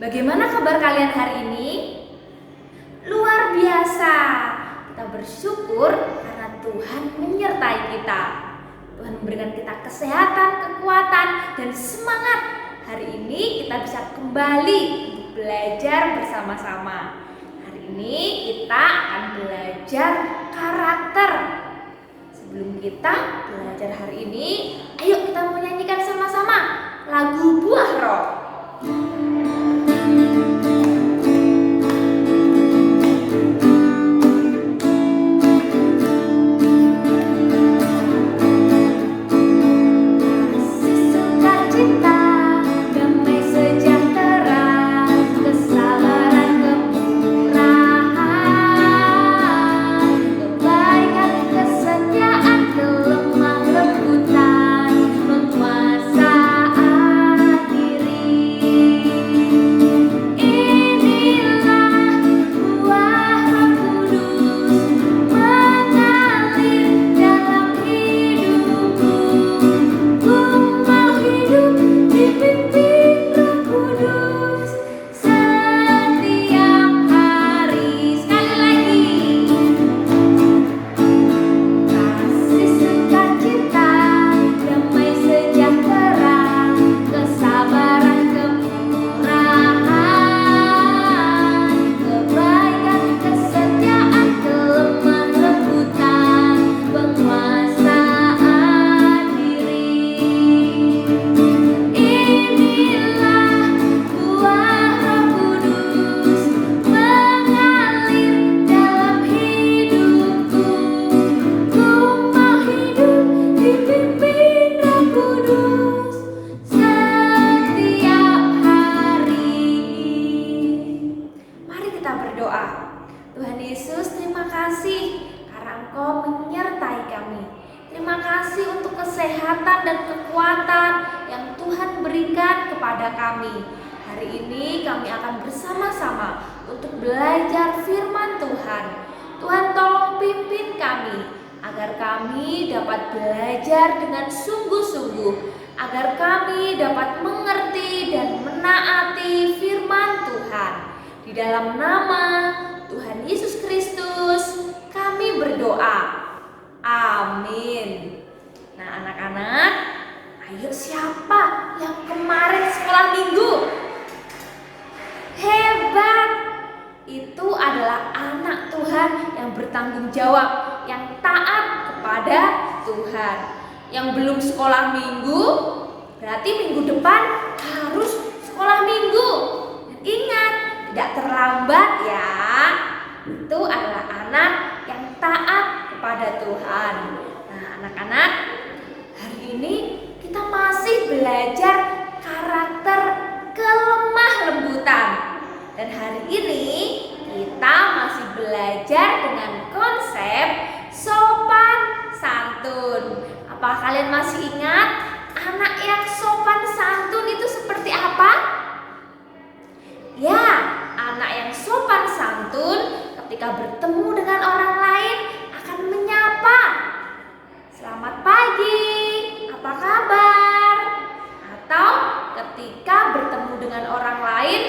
Bagaimana kabar kalian hari ini? Luar biasa. Kita bersyukur karena Tuhan menyertai kita. Tuhan memberikan kita kesehatan, kekuatan, dan semangat. Hari ini kita bisa kembali untuk belajar bersama-sama. Hari ini kita akan belajar karakter. Sebelum kita belajar hari ini, ayo kita menyanyikan sama-sama lagu Buah Roh. Tuhan Yesus, terima kasih karena Engkau menyertai kami. Terima kasih untuk kesehatan dan kekuatan yang Tuhan berikan kepada kami. Hari ini kami akan bersama-sama untuk belajar firman Tuhan. Tuhan tolong pimpin kami agar kami dapat belajar dengan sungguh-sungguh, agar kami dapat mengerti dan menaati firman Tuhan. Di dalam nama Tuhan Yesus Kristus kami berdoa. Amin. Nah anak-anak, ayo siapa yang kemarin sekolah minggu? Hebat. Itu adalah anak Tuhan yang bertanggung jawab, yang taat kepada Tuhan. Yang belum sekolah minggu, berarti minggu depan harus sekolah minggu. Dan ingat, tidak terlambat ya. Itu adalah anak yang taat kepada Tuhan. Nah anak-anak, hari ini kita masih belajar karakter kelemah lembutan. Dan hari ini kita masih belajar dengan konsep sopan santun. Apa kalian masih ingat anak yang sopan santun itu seperti apa? Ya, anak yang sopan santun ketika bertemu dengan orang lain akan menyapa. Selamat pagi, apa kabar? Atau ketika bertemu dengan orang lain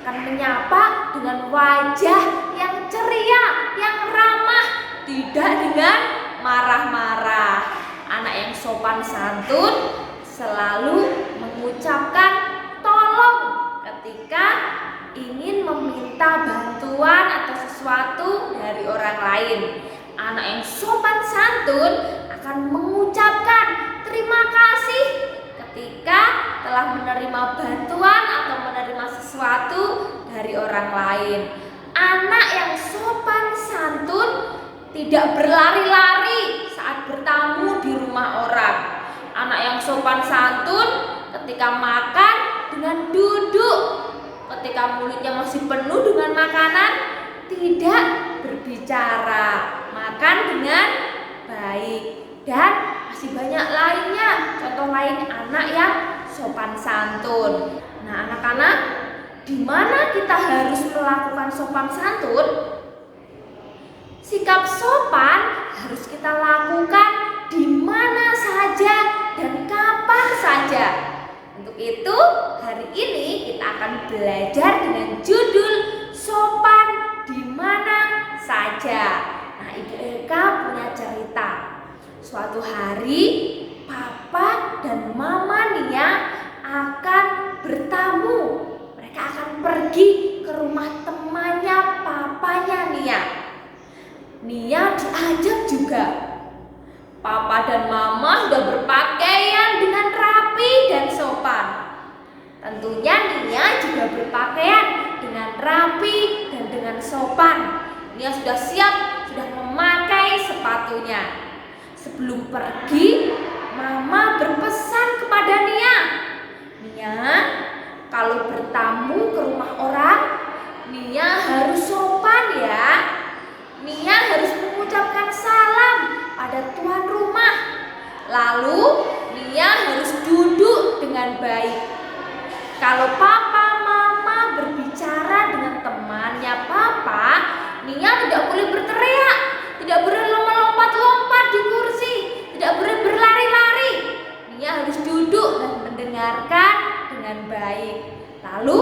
akan menyapa dengan wajah yang ceria, yang ramah, tidak dengan marah-marah. Anak yang sopan santun selalu mengucapkan tolong ketika ingin meminta bantuan atau sesuatu dari orang lain. Anak yang sopan santun akan mengucapkan terima kasih ketika telah menerima bantuan atau menerima sesuatu dari orang lain. Anak yang sopan santun tidak berlari-lari saat bertamu di rumah orang. Anak yang sopan santun ketika makan dengan duduk. Ketika mulutnya masih penuh dengan makanan, tidak berbicara, makan dengan baik. Dan masih banyak lainnya, contoh lain anak yang sopan santun. Nah anak-anak, di mana kita harus melakukan sopan santun? Sikap sopan harus kita lakukan di mana saja dan kapan saja. Untuk Untuk itu, hari ini kita akan belajar dengan judul sopan di mana saja. Nah, Ibu Eka punya cerita. Suatu hari, Papa dan Mama Nia akan bertamu. Mereka akan pergi ke rumah temannya papanya Nia. Nia diajak juga. Papa dan Mama sudah berpakaian dengan rapi dan sopan. Tentunya Nia juga berpakaian dengan rapi dan dengan sopan. Nia sudah siap, sudah memakai sepatunya. Sebelum pergi, Mama berpesan kepada Nia, "Nia, kalau bertamu ke rumah orang, Nia harus sopan ya. Nia harus mengucapkan salam pada tuan rumah. Lalu Nia harus duduk dengan baik. Kalau Papa Mama berbicara dengan temannya Papa, Nia tidak boleh berteriak, tidak boleh melompat-lompat di kursi, tidak boleh berlari-lari. Nia harus duduk dan mendengarkan dengan baik. Lalu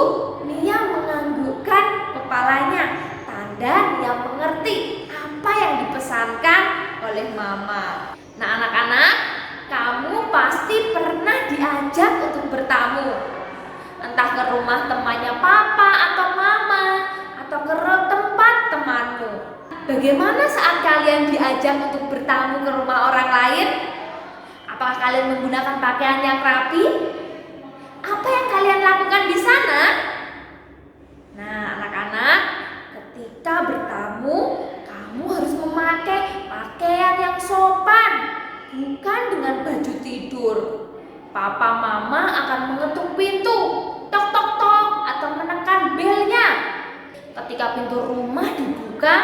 Nia menganggukkan kepalanya, tanda Nia mengerti apa yang dipesankan oleh Mama. Nah, anak-anak, kamu pasti pernah diajak untuk bertamu. Entah ke rumah temannya Papa atau Mama, atau ke tempat temanmu. Bagaimana saat kalian diajak untuk bertamu ke rumah orang lain? Apakah kalian menggunakan pakaian yang rapi? Apa yang kalian lakukan di sana? Nah, anak-anak, ketika bertamu, kamu harus memakai pakaian yang sopan, bukan dengan baju tidur. Papa Mama akan mengetuk pintu, tok tok tok, atau menekan belnya. Ketika pintu rumah dibuka,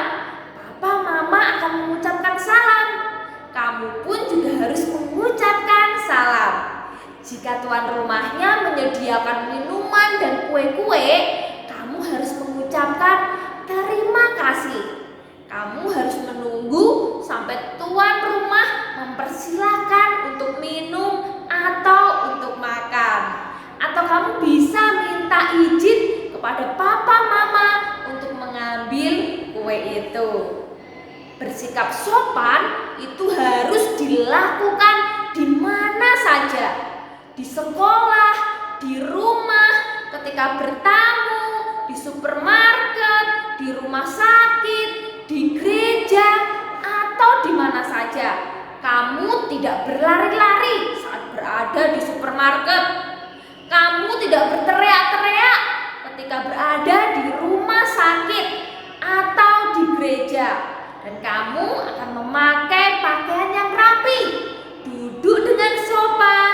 Papa Mama akan mengucapkan salam. Kamu pun juga harus mengucapkan salam. Jika tuan rumahnya menyediakan minuman dan kue-kue, kamu harus mengucapkan terima kasih. Kamu harus menunggu sampai tuan rumah mempersilahkan untuk minum atau untuk makan. Atau kamu bisa minta izin kepada Papa Mama untuk mengambil kue itu. Bersikap sopan itu harus dilakukan di mana saja. Di sekolah, di rumah, ketika bertamu, di supermarket, di rumah sakit, di gereja, atau di mana saja. Kamu tidak berlari-lari saat berada di supermarket. Kamu tidak berteriak-teriak ketika berada di rumah sakit atau di gereja. Dan kamu akan memakai pakaian yang rapi, duduk dengan sopan,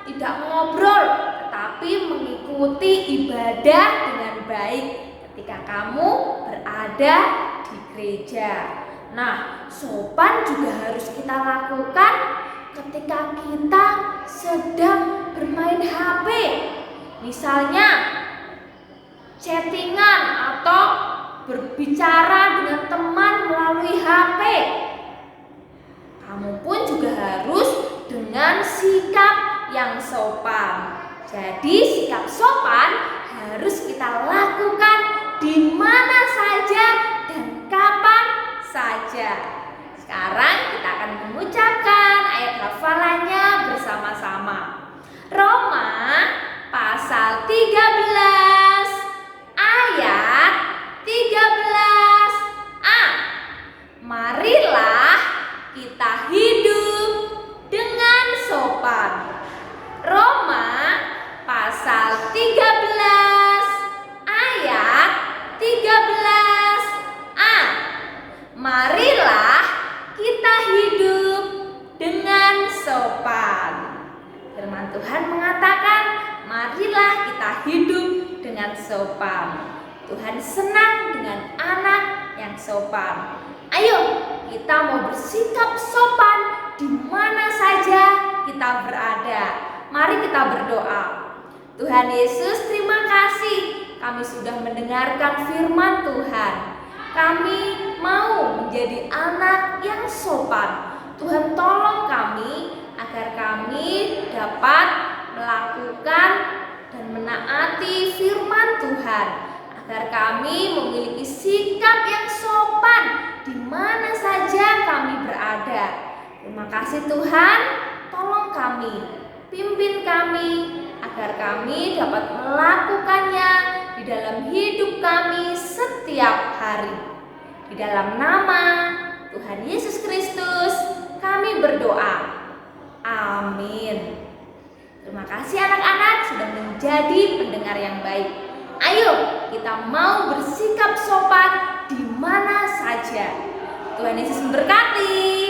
tidak mengobrol, tetapi mengikuti ibadah dengan baik ketika kamu berada di gereja. Nah, sopan juga harus kita lakukan ketika kita sedang bermain HP. Misalnya, chattingan atau berbicara dengan teman melalui HP. Kamu pun juga harus dengan sikap yang sopan. Jadi sikap sopan harus kita lakukan di mana saja dan kapan saja. Sekarang kita akan mengucapkan ayat hafalannya bersama-sama. Roma pasal 13 ayat 13a. Marilah kita hidup dengan sopan. Roma pasal 13 ayat 13a. Marilah kita hidup dengan sopan. Firman Tuhan mengatakan, marilah kita hidup dengan sopan. Tuhan senang dengan anak yang sopan. Ayo, kita mau bersikap sopan di mana saja kita berada. Mari kita berdoa. Tuhan Yesus, terima kasih kami sudah mendengarkan firman Tuhan. Kami mau menjadi anak yang sopan. Tuhan, tolong kami agar kami dapat melakukan dan menaati firman Tuhan, agar kami memiliki sikap yang sopan di mana saja kami berada. Terima kasih Tuhan, tolong kami, pimpin kami, agar kami dapat melakukannya di dalam hidup kami setiap hari. Di dalam nama Tuhan Yesus Kristus kami berdoa. Amin. Terima kasih anak-anak sudah menjadi pendengar yang baik. Ayo kita mau bersikap sopan di mana saja. Tuhan Yesus memberkati.